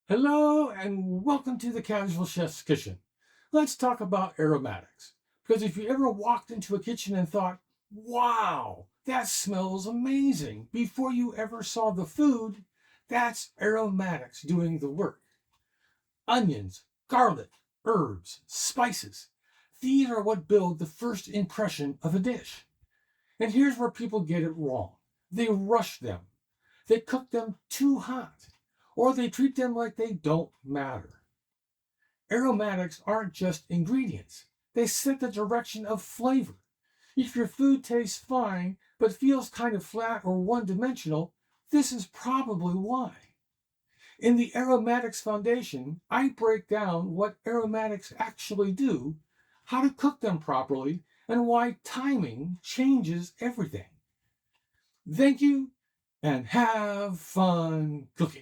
Hello and welcome to the Casual Chef's Kitchen. Let's talk about aromatics. Because if you ever walked into a kitchen and thought, wow, that smells amazing, before you ever saw the food, that's aromatics doing the work. Onions, garlic, herbs, spices. These are what build the first impression of a dish. And here's where people get it wrong. They rush them. They cook them too hot, or they treat them like they don't matter. Aromatics aren't just ingredients, they set the direction of flavor. If your food tastes fine but feels kind of flat or one dimensional, this is probably why. In the Aromatics Foundation, I break down what aromatics actually do, how to cook them properly, and why timing changes everything. Thank you and have fun cooking.